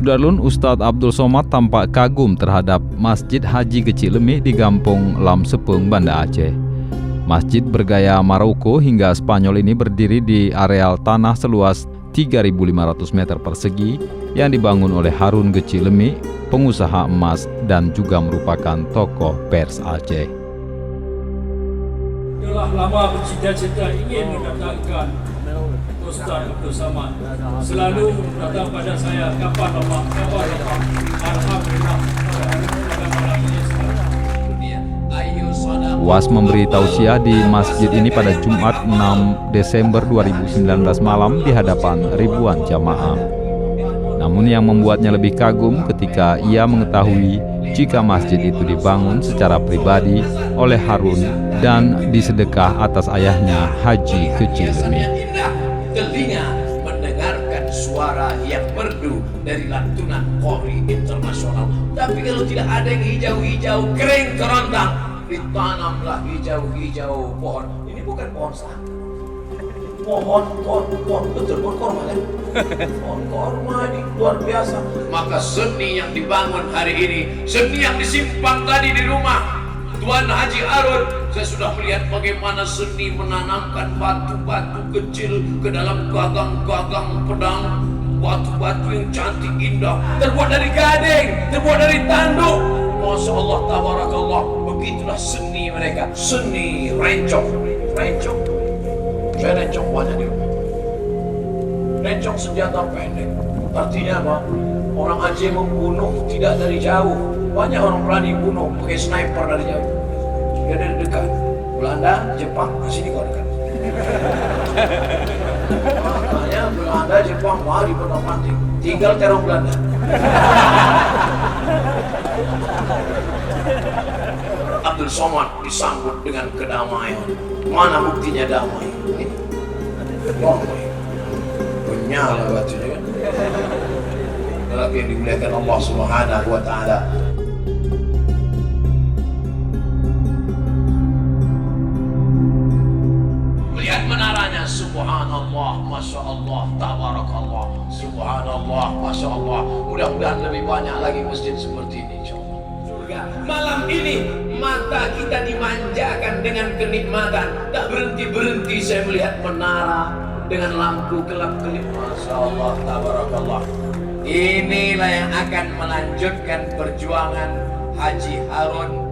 Sudarlun, Ustadz Abdul Somad tampak kagum terhadap Masjid Haji Kecilemi di Gampong Lam Sepeng, Banda Aceh. Masjid bergaya Maroko hingga Spanyol ini berdiri di areal tanah seluas 3.500 meter persegi yang dibangun oleh Harun Kecilemi, pengusaha emas dan juga merupakan tokoh pers Aceh. Telah lama bercita-cita ingin mendatangkan Ustaz Abdul Somad. Selalu datang pada saya, kapan Bapak? Alhamdulillah. UAS memberi tausiah di masjid ini pada Jumat 6 Desember 2019 malam di hadapan ribuan jamaah. Namun yang membuatnya lebih kagum ketika ia mengetahui jika masjid itu dibangun secara pribadi oleh Harun dan disedekah atas ayahnya Haji Kecilemi. Telinga mendengarkan suara yang merdu dari lantunan Qori internasional. Tapi kalau tidak ada yang hijau-hijau, kering kerontang, ditanamlah hijau-hijau pohon. Ini bukan pohon sagu. Pohon betul pohon korma kan? Pohon korma ini luar biasa. Maka seni yang dibangun hari ini, seni yang disimpan tadi di rumah Tuan Haji Harun, saya sudah melihat bagaimana seni menanamkan batu-batu kecil ke dalam gagang-gagang pedang. Batu-batu yang cantik indah, terbuat dari gading, terbuat dari tanduk. Masya Allah, tabarakallah. Begitulah seni mereka. Seni rencong. Saya rencong banyak di rumah. Rencong senjata pendek. Artinya apa? Orang Aceh membunuh tidak dari jauh. Banyak orang berani bunuh pakai sniper dari jauh. Dia dari dekat. Belanda, Jepang, sini kau dekat. Makanya Belanda, Jepang, mari potong-panting. Tinggal terong Belanda. Abdul Somad disambut dengan kedamaian. Mana buktinya damai? Damai. Menyala batunya kan? Lelaki yang dimuliakan Allah Subhanahu wa Ta'ala. Lihat menaranya, subhanallah, masya Allah, tabarakallah, subhanallah, masya Allah. Mudah-mudahan lebih banyak lagi masjid seperti ini, insyaallah. Malam ini mata kita dimanjakan dengan kenikmatan. Tak berhenti-berhenti saya melihat menara dengan lampu kelap-kelip. Masya Allah, tabarakallah. Inilah yang akan melanjutkan perjuangan Haji Harun